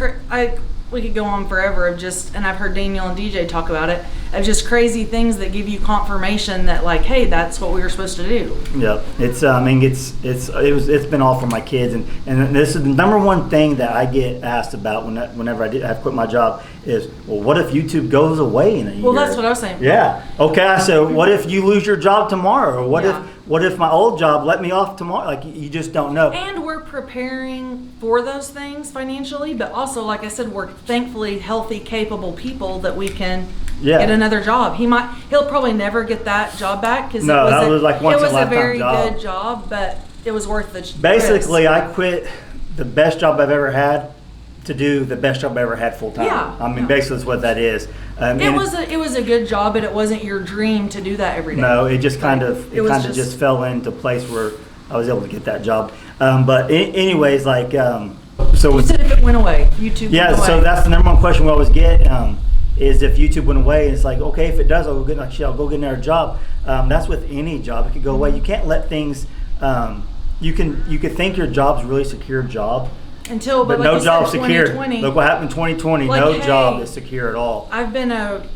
Speaker 2: we could go on forever of just, and I've heard Daniel and DJ talk about it, of just crazy things that give you confirmation that, like, hey, that's what we were supposed to do.
Speaker 1: Yep. It's been all for my kids, and this is the number one thing that I get asked about whenever I quit my job is, well, what if YouTube goes away in a year?
Speaker 2: Well, that's what I was saying.
Speaker 1: Yeah. Okay. So what if you lose your job tomorrow? Or what if my old job let me off tomorrow? Like, you just don't know.
Speaker 2: And we're preparing for those things financially, but also, like I said, we're thankfully healthy, capable people that we can get another job. He'll probably never get that job back because it was a very good job, but it was worth the
Speaker 1: Basically,
Speaker 2: risk.
Speaker 1: I quit the best job I've ever had to do the best job I ever had full time.
Speaker 2: Yeah.
Speaker 1: I mean, basically that's what that is.
Speaker 2: It was a good job, but it wasn't your dream to do that every day.
Speaker 1: No, it just kind of just fell into place where I was able to get that job. But anyways, like so.
Speaker 2: You said if it went away, YouTube.
Speaker 1: Yeah,
Speaker 2: went away.
Speaker 1: so that's the number one question we always get is if YouTube went away. It's like, okay, if it does, I'll go get another job. That's with any job; it could go away. You can't let things. You could think your job's a really secure job.
Speaker 2: But
Speaker 1: no
Speaker 2: like
Speaker 1: job secure.
Speaker 2: 2020,
Speaker 1: Look what happened in 2020.
Speaker 2: Like,
Speaker 1: no job is secure at all.
Speaker 2: I've been a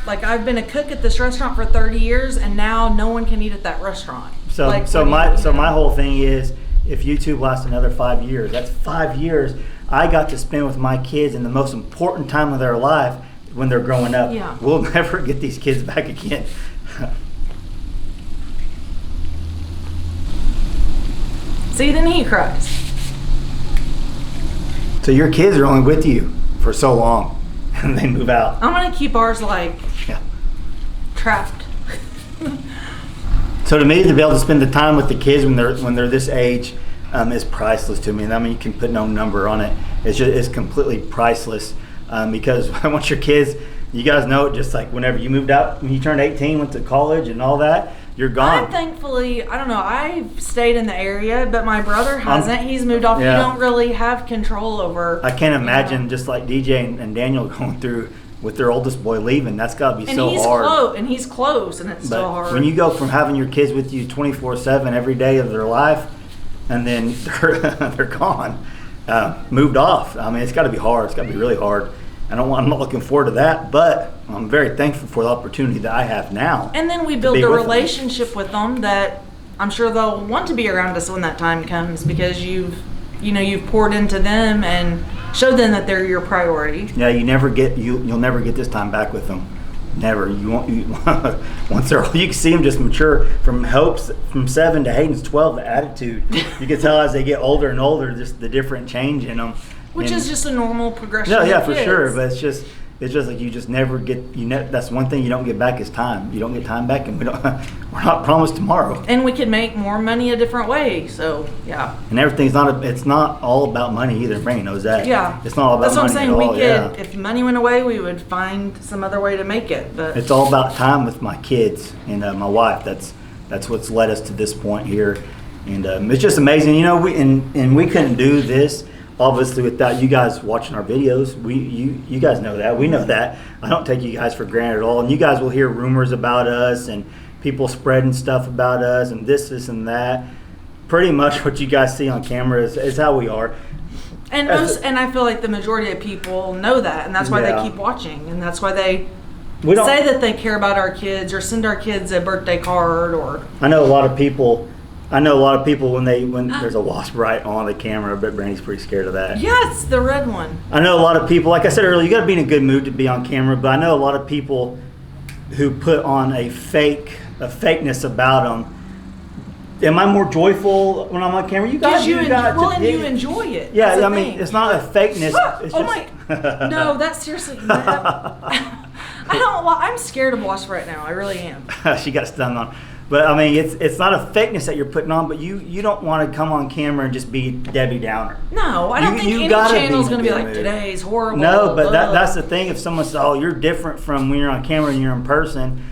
Speaker 2: Like, I've been a cook at this restaurant for 30 years, and now no one can eat at that restaurant.
Speaker 1: So
Speaker 2: like,
Speaker 1: my whole thing is, if YouTube lasts another 5 years, that's 5 years I got to spend with my kids in the most important time of their life when they're growing up.
Speaker 2: Yeah.
Speaker 1: We'll never get these kids back again.
Speaker 2: See, then he cries.
Speaker 1: So your kids are only with you for so long, and they move out.
Speaker 2: I'm gonna keep ours like trapped.
Speaker 1: So to me, to be able to spend the time with the kids when they're this age is priceless to me. And I mean, you can put no number on it. It's completely priceless because once your kids, you guys know it. Just like whenever you moved out, when you turned 18, went to college and all that, you're gone.
Speaker 2: I'm thankfully, I don't know, I've stayed in the area, but my brother hasn't. He's moved off.
Speaker 1: Yeah.
Speaker 2: You don't really have control over.
Speaker 1: I can't imagine just like DJ and Daniel going through with their oldest boy leaving. That's got to be so hard.
Speaker 2: And he's close, and it's still hard.
Speaker 1: When you go from having your kids with you 24/7 every day of their life, and then they're gone, moved off. I mean, it's got to be hard. It's got to be really hard. I'm not looking forward to that, but I'm very thankful for the opportunity that I have now.
Speaker 2: And then we build a relationship with them that I'm sure they'll want to be around us when that time comes, because you've poured into them and showed them that they're your priority.
Speaker 1: Yeah, you'll never get this time back with them. Never. You won't. Once they're, you can see them just mature from Hope's from 7 to Hayden's 12. The attitude you can tell as they get older and older, just the different change in them.
Speaker 2: Which is just a normal progression.
Speaker 1: Yeah, for sure. But it's just like you just never get. That's one thing you don't get back is time. You don't get time back, and we're not promised tomorrow.
Speaker 2: And we can make more money a different way. So yeah.
Speaker 1: And everything's not. It's not all about money either. Brandy knows that.
Speaker 2: Yeah.
Speaker 1: It's not all about money.
Speaker 2: That's what I'm saying.
Speaker 1: At all.
Speaker 2: If money went away, we would find some other way to make it. But
Speaker 1: it's all about time with my kids and my wife. That's what's led us to this point here, and it's just amazing. We couldn't do this obviously without you guys watching our videos. You guys know that. We know that. I don't take you guys for granted at all. And you guys will hear rumors about us and people spreading stuff about us and this and that. Pretty much what you guys see on camera is how we are.
Speaker 2: And I feel like the majority of people know that, and that's why they keep watching, and that's why they say that they care about our kids or send our kids a birthday card. Or
Speaker 1: I know a lot of people when there's a wasp right on the camera, but Brandy's pretty scared of that.
Speaker 2: Yes, the red one.
Speaker 1: I know a lot of people, like I said earlier, you got to be in a good mood to be on camera, but I know a lot of people who put on a fakeness about them. Am I more joyful when I'm on camera? You guys,
Speaker 2: you enjoy it.
Speaker 1: Yeah, I mean, it's not a fakeness. It's
Speaker 2: no, that's seriously. I'm scared of wasps right now. I really am.
Speaker 1: She got stunned on. But I mean, it's not a fakeness that you're putting on, but you don't want to come on camera and just be Debbie Downer.
Speaker 2: No, I don't think any channel's going to be like, today's horrible.
Speaker 1: No, but that's the thing. If someone says, oh, you're different from when you're on camera and you're in person.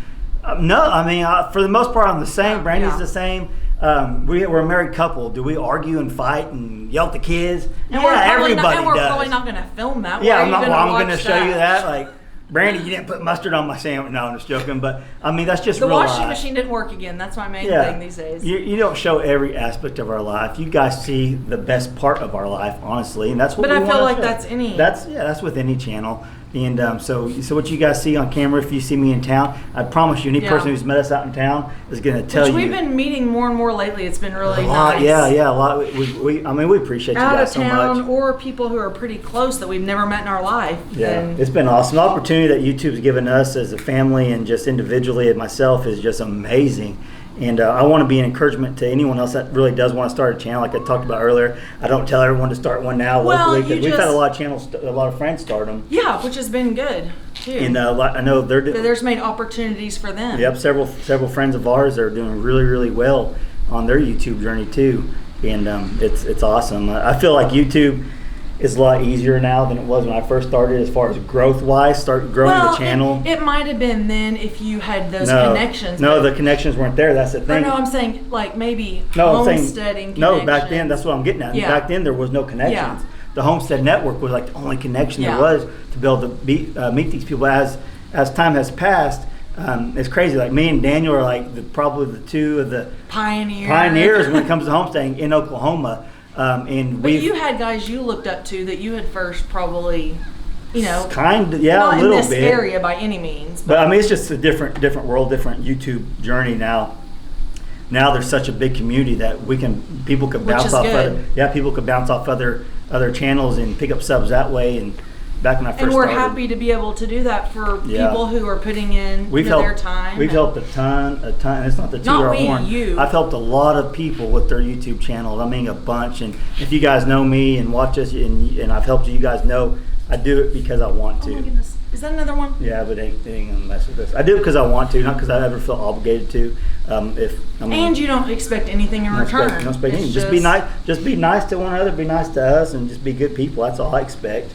Speaker 1: No, I mean, for the most part, I'm the same. Brandy's the same. We're a married couple. Do we argue and fight and yell at the kids?
Speaker 2: And
Speaker 1: everybody does.
Speaker 2: We're probably not going to film that.
Speaker 1: Yeah, I'm going to show you that. Like, Brandy, you didn't put mustard on my sandwich. No, I'm just joking. But, I mean, that's just
Speaker 2: the
Speaker 1: real
Speaker 2: washing
Speaker 1: life.
Speaker 2: machine didn't work again. That's my main thing these days.
Speaker 1: You don't show every aspect of our life. You guys see the best part of our life, honestly. And that's what we want to show.
Speaker 2: But I feel like
Speaker 1: that's with any channel. And so what you guys see on camera, if you see me in town, I promise you, any person who's met us out in town is going to tell you.
Speaker 2: We've been meeting more and more lately. It's been really nice.
Speaker 1: Yeah, a lot. We appreciate you guys so much.
Speaker 2: Out of town, or people who are pretty close that we've never met in our life.
Speaker 1: Yeah, it's been awesome. The opportunity that YouTube's given us as a family and just individually and myself is just amazing. And I want to be an encouragement to anyone else that really does want to start a channel. Like I talked about earlier, I don't tell everyone to start one now locally because we've had a lot of channels, a lot of friends start them.
Speaker 2: Yeah, which has been good too.
Speaker 1: And I know
Speaker 2: there's made opportunities for them.
Speaker 1: Yep, several friends of ours are doing really, really well on their YouTube journey too, and it's awesome. I feel like YouTube is a lot easier now than it was when I first started as far as growth-wise, growing the channel.
Speaker 2: It might have been then if you had those connections.
Speaker 1: No, the connections weren't there. That's the thing.
Speaker 2: No, I'm saying like maybe homesteading connections.
Speaker 1: No, back then, that's what I'm getting at.
Speaker 2: Yeah.
Speaker 1: Back then, there was no connections. Yeah. The Homestead Network was like the only connection there was to be able to meet these people. As time has passed, it's crazy. Like me and Daniel are like probably the two of the pioneers when it comes to homesteading in Oklahoma. But
Speaker 2: you had guys you looked up to that you had first probably you know,
Speaker 1: kind of, yeah,
Speaker 2: not
Speaker 1: a little
Speaker 2: in this
Speaker 1: bit
Speaker 2: area by any means.
Speaker 1: But I mean, it's just a different world, different YouTube journey now. Now there's such a big community that people could bounce off people could bounce off other channels and pick up subs that way. And back when I first started,
Speaker 2: we're happy to be able to do that for people who are putting in their time.
Speaker 1: We've helped a ton. It's not the toot our horn. I've helped a lot of people with their YouTube channels. I mean, a bunch. And if you guys know me and watch us, and I've helped you guys know, I do it because I want to.
Speaker 2: Oh my goodness. Is that another one?
Speaker 1: Yeah, but it ain't gonna mess with this. I do it because I want to, not because I ever feel obligated to.
Speaker 2: And you don't expect anything in return.
Speaker 1: Don't expect anything. Just be nice. Just be nice to one another. Be nice to us, and just be good people. That's all I expect.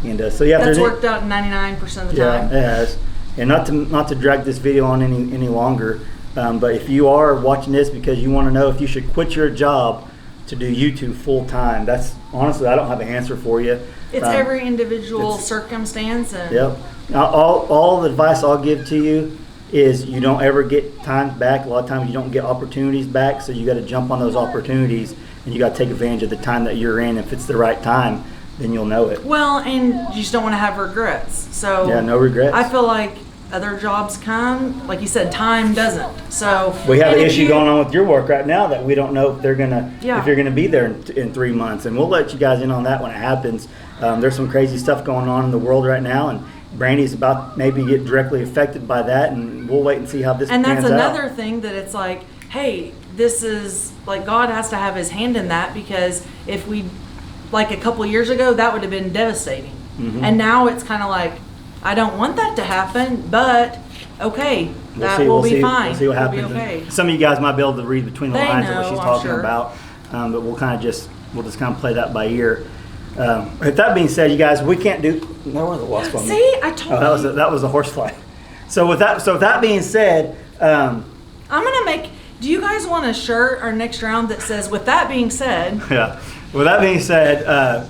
Speaker 1: And so yeah,
Speaker 2: that's worked out 99% of the time.
Speaker 1: Yeah, it has. And not to drag this video on any longer, but if you are watching this because you want to know if you should quit your job to do YouTube full time, that's honestly, I don't have an answer for you.
Speaker 2: It's every individual circumstance. And
Speaker 1: yep. All the advice I'll give to you is you don't ever get time back. A lot of times you don't get opportunities back, so you got to jump on those opportunities and you got to take advantage of the time that you're in. If it's the right time, then you'll know it.
Speaker 2: Well, and you just don't want to have regrets. So
Speaker 1: yeah, no regrets.
Speaker 2: I feel like other jobs come, like you said, time doesn't. So
Speaker 1: we have an issue going on with your work right now that we don't know if they're gonna if you're gonna be there in 3 months, and we'll let you guys in on that when it happens. There's some crazy stuff going on in the world right now, and Brandy's about maybe get directly affected by that, and we'll wait and see how this pans out.
Speaker 2: And that's another thing that it's like, hey, this is like God has to have his hand in that, because if we, like a couple years ago, that would have been devastating. Mm-hmm. And now it's kind of like, I don't want that to happen, but okay, we'll be fine.
Speaker 1: We'll see what happens. Okay. Some of you guys might be able to read between the lines of what she's talking about, but we'll just kind of play that by ear. With that being said, you guys, we can't do. Where was the wasp on me?
Speaker 2: See, I told you.
Speaker 1: That was a horsefly. So with that being said,
Speaker 2: I'm gonna make. Do you guys want a shirt our next round that says "With that being said"?
Speaker 1: Yeah. With that being said,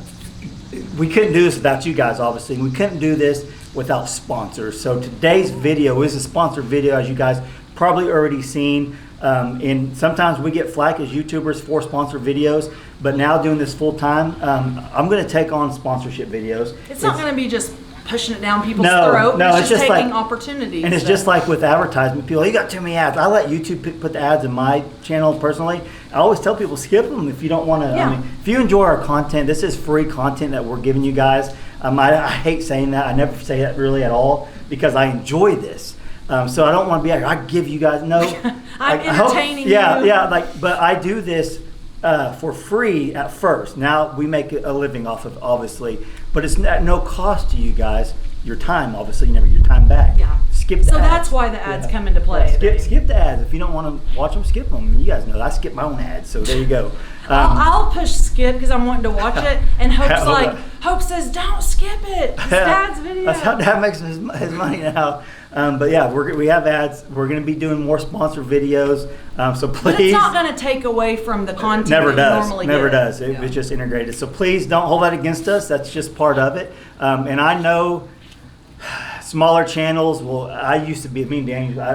Speaker 1: we couldn't do this without you guys. Obviously, we couldn't do this without sponsors. So today's video is a sponsored video, as you guys probably already seen. And sometimes we get flack as YouTubers for sponsored videos, but now doing this full time, I'm going to take on sponsorship videos.
Speaker 2: It's not going to be just pushing it down people's throat.
Speaker 1: No,
Speaker 2: it's just taking opportunities.
Speaker 1: And it's just like with advertisement. People, you got too many ads. I let YouTube put the ads in my channel personally. I always tell people, skip them if you don't want to. Yeah. I mean, if you enjoy our content, this is free content that we're giving you guys. I hate saying that. I never say that really at all, because I enjoy this. So I don't want to be out here. I give you guys
Speaker 2: I'm entertaining you.
Speaker 1: Yeah. But I do this for free at first. Now we make a living off of, obviously, but it's at no cost to you guys. Your time, obviously, you never get your time back.
Speaker 2: Yeah.
Speaker 1: Skip the ads.
Speaker 2: So that's why the ads come into play.
Speaker 1: Skip the ads. If you don't want to watch them, skip them. You guys know I skip my own ads, so there you go.
Speaker 2: I'll push skip because I'm wanting to watch it, and Hope says don't skip it. It's Dad's video.
Speaker 1: That's how Dad makes his money now. But yeah, we have ads. We're going to be doing more sponsored videos. So please. But
Speaker 2: it's not going to take away from the content.
Speaker 1: Never does. It's just integrated. So please don't hold that against us. That's just part of it. And I know smaller channels. Well, I used to be Danny. I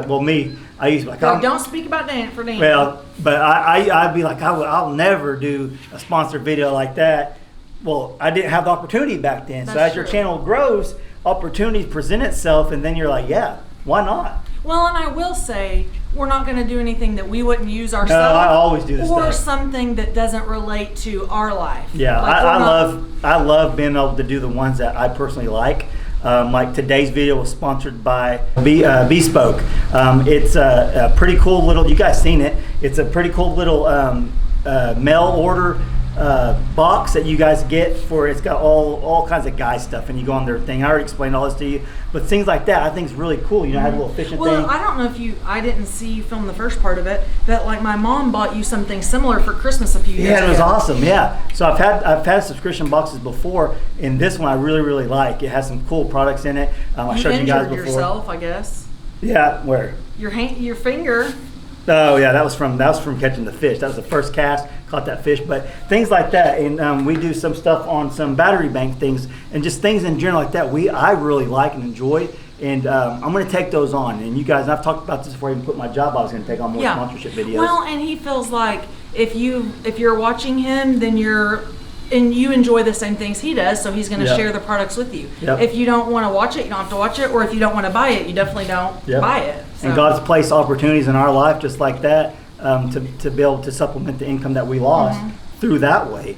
Speaker 1: used to be like,
Speaker 2: don't speak about Dan for Dan.
Speaker 1: Well, but I'd be like, I'll never do a sponsored video like that. Well, I didn't have the opportunity back then. So as your channel grows, opportunities present itself, and then you're like, yeah, why not?
Speaker 2: Well, and I will say, we're not going to do anything that we wouldn't use ourselves.
Speaker 1: No, I always do this
Speaker 2: or something that doesn't relate to our life.
Speaker 1: Yeah, I love being able to do the ones that I personally like. Like today's video was sponsored by Bespoke. It's a pretty cool little, you guys seen it, it's a pretty cool little mail order box that you guys get for, it's got all kinds of guy stuff, and you go on their thing. I already explained all this to you, but things like that I think is really cool. You know, have a little fishing thing.
Speaker 2: Well, I don't know if I didn't see you film the first part of it, but like my mom bought you something similar for Christmas a few years ago.
Speaker 1: Yeah, it was awesome. Yeah, so I've had subscription boxes before, and this one I really like. It has some cool products in it. I showed you guys before.
Speaker 2: You injured yourself, I guess.
Speaker 1: Yeah, where?
Speaker 2: Your finger.
Speaker 1: Oh yeah, that was from catching the fish. That was the first cast, caught that fish. But things like that, and we do some stuff on some battery bank things, and just things in general like that. I really like and enjoy, and I'm going to take those on. And you guys, and I've talked about this before I even quit my job. I was going to take on more sponsorship videos.
Speaker 2: Well, and he feels like if you're watching him, then you're and you enjoy the same things he does, so he's going to
Speaker 1: Yep.
Speaker 2: share the products with you.
Speaker 1: Yep.
Speaker 2: If you don't want to watch it, you don't have to watch it, or if you don't want to buy it, you definitely don't
Speaker 1: Yep.
Speaker 2: buy it.
Speaker 1: And
Speaker 2: So-
Speaker 1: God's placed opportunities in our life just like that, to be able to supplement the income that we lost through that way.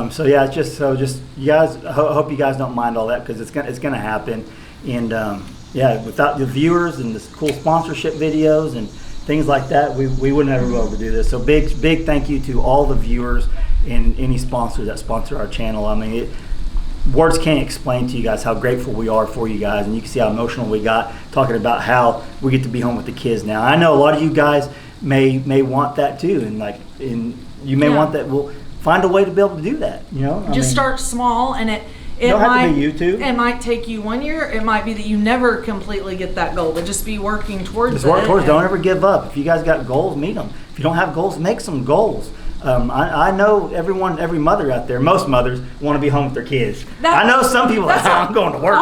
Speaker 1: So yeah, it's just you guys. I hope you guys don't mind all that, because it's gonna happen. And yeah, without the viewers and this cool sponsorship videos and things like that, we wouldn't ever be able to do this. So big thank you to all the viewers and any sponsors that sponsor our channel. I mean, words can't explain to you guys how grateful we are for you guys, and you can see how emotional we got talking about how we get to be home with the kids now. I know a lot of you guys may want that too, and you may want that. Well, find a way to be able to do that. You know,
Speaker 2: Just start small, and it
Speaker 1: don't have
Speaker 2: might
Speaker 1: to be YouTube.
Speaker 2: It might take you 1 year. It might be that you never completely get that goal, but just be working towards
Speaker 1: Just work
Speaker 2: it.
Speaker 1: towards. Don't ever give up. If you guys got goals, meet them. If you don't have goals, make some goals. I know every mother out there, most mothers want to be home with their kids. I know some people are like, I'm going to work.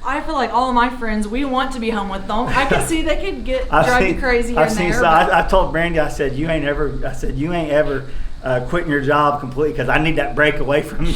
Speaker 2: I feel like all of my friends, we want to be home with them. I can see they could drive you crazy here and there.
Speaker 1: I told Brandy, I said, you ain't ever quitting your job completely, because I need that break away from you.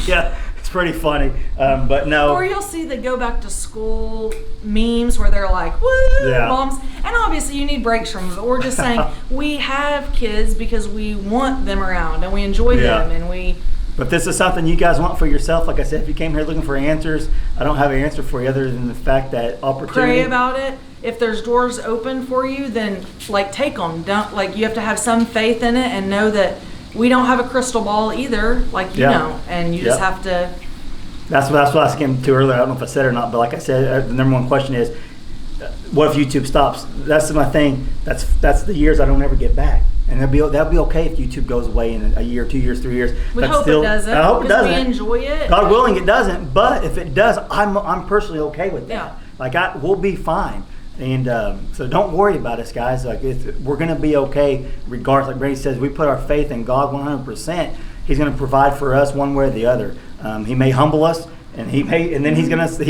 Speaker 1: It's pretty funny, but no.
Speaker 2: Or you'll see the go back to school memes where they're like, woo, moms. And obviously you need breaks from it, but we're just saying we have kids because we want them around and we enjoy them, and we...
Speaker 1: But this is something you guys want for yourself. Like I said, if you came here looking for answers, I don't have an answer for you other than the fact that opportunity.
Speaker 2: Pray about it. If there's doors open for you, then take them. Don't you have to have some faith in it and know that we don't have a crystal ball either, you know, and you just have to. That's
Speaker 1: what I was getting to earlier. I don't know if I said it or not, but like I said, the number one question is, what if YouTube stops? That's my thing. That's the years I don't ever get back. And that'll be okay if YouTube goes away in a year, 2 years, 3 years.
Speaker 2: We hope it doesn't.
Speaker 1: I hope it doesn't.
Speaker 2: We enjoy it.
Speaker 1: God willing, it doesn't. But if it does, I'm personally okay with that.
Speaker 2: Yeah.
Speaker 1: We'll be fine. And so don't worry about us, guys. We're going to be okay regardless. Like Brandy says, we put our faith in God 100%. He's going to provide for us one way or the other. He may humble us, and he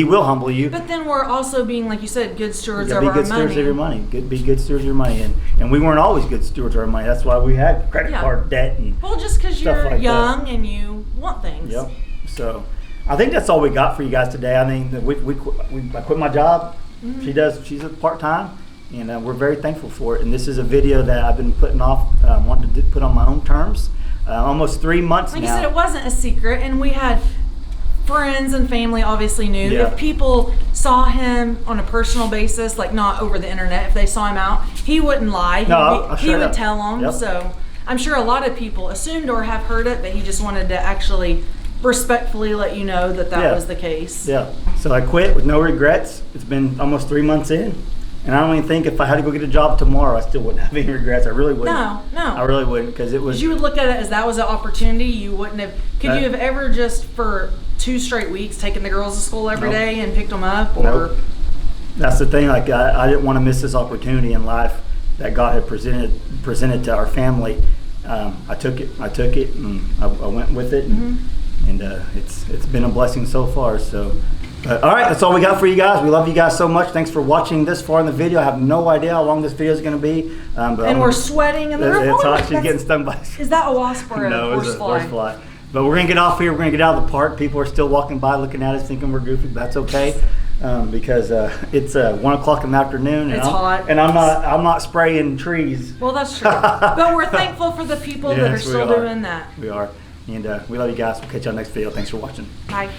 Speaker 1: will humble you.
Speaker 2: But then we're also being, like you said, good stewards of our money.
Speaker 1: Be good stewards of your money. Be good stewards of your money, and we weren't always good stewards of our money. That's why we had credit card debt and
Speaker 2: just because you're
Speaker 1: like
Speaker 2: young and you want things.
Speaker 1: Yep. So I think that's all we got for you guys today. I mean, I quit my job. She's a part-time, and we're very thankful for it. And this is a video that I've been putting off, wanting to put on my own terms. Almost 3 months now.
Speaker 2: Like you said, it wasn't a secret, and we had friends and family obviously knew.
Speaker 1: Yeah.
Speaker 2: If people saw him on a personal basis, not over the internet, if they saw him out, he wouldn't lie. He would tell them.
Speaker 1: Yep.
Speaker 2: So I'm sure a lot of people assumed or have heard it, but he just wanted to actually respectfully let you know that was the case.
Speaker 1: Yeah. So I quit with no regrets. It's been almost 3 months in. And I don't even think if I had to go get a job tomorrow, I still wouldn't have any regrets. I really wouldn't.
Speaker 2: No.
Speaker 1: I really wouldn't, because it was...
Speaker 2: You would look at it as that was an opportunity. You wouldn't have... Could you have ever just for 2 straight weeks taken the girls to school every day and picked them up? Or
Speaker 1: Nope. That's the thing. I didn't want to miss this opportunity in life that God had presented to our family. I took it, and I went with it, and it's been a blessing so far. So... all right, that's all we got for you guys. We love you guys so much. Thanks for watching this far in the video. I have no idea how long this video is going to be.
Speaker 2: And we're sweating in the room.
Speaker 1: It's hot. She's getting stung by...
Speaker 2: Is that a wasp or a
Speaker 1: horsefly? No, it's a horsefly. But we're going to get off here. We're going to get out of the park. People are still walking by looking at us thinking we're goofy. That's okay, because it's 1 o'clock in the afternoon.
Speaker 2: It's hot.
Speaker 1: And I'm not spraying trees.
Speaker 2: Well, that's true. But we're thankful for the people that are still doing that.
Speaker 1: We are. And we love you guys. We'll catch you on the next video. Thanks for watching.
Speaker 2: Bye.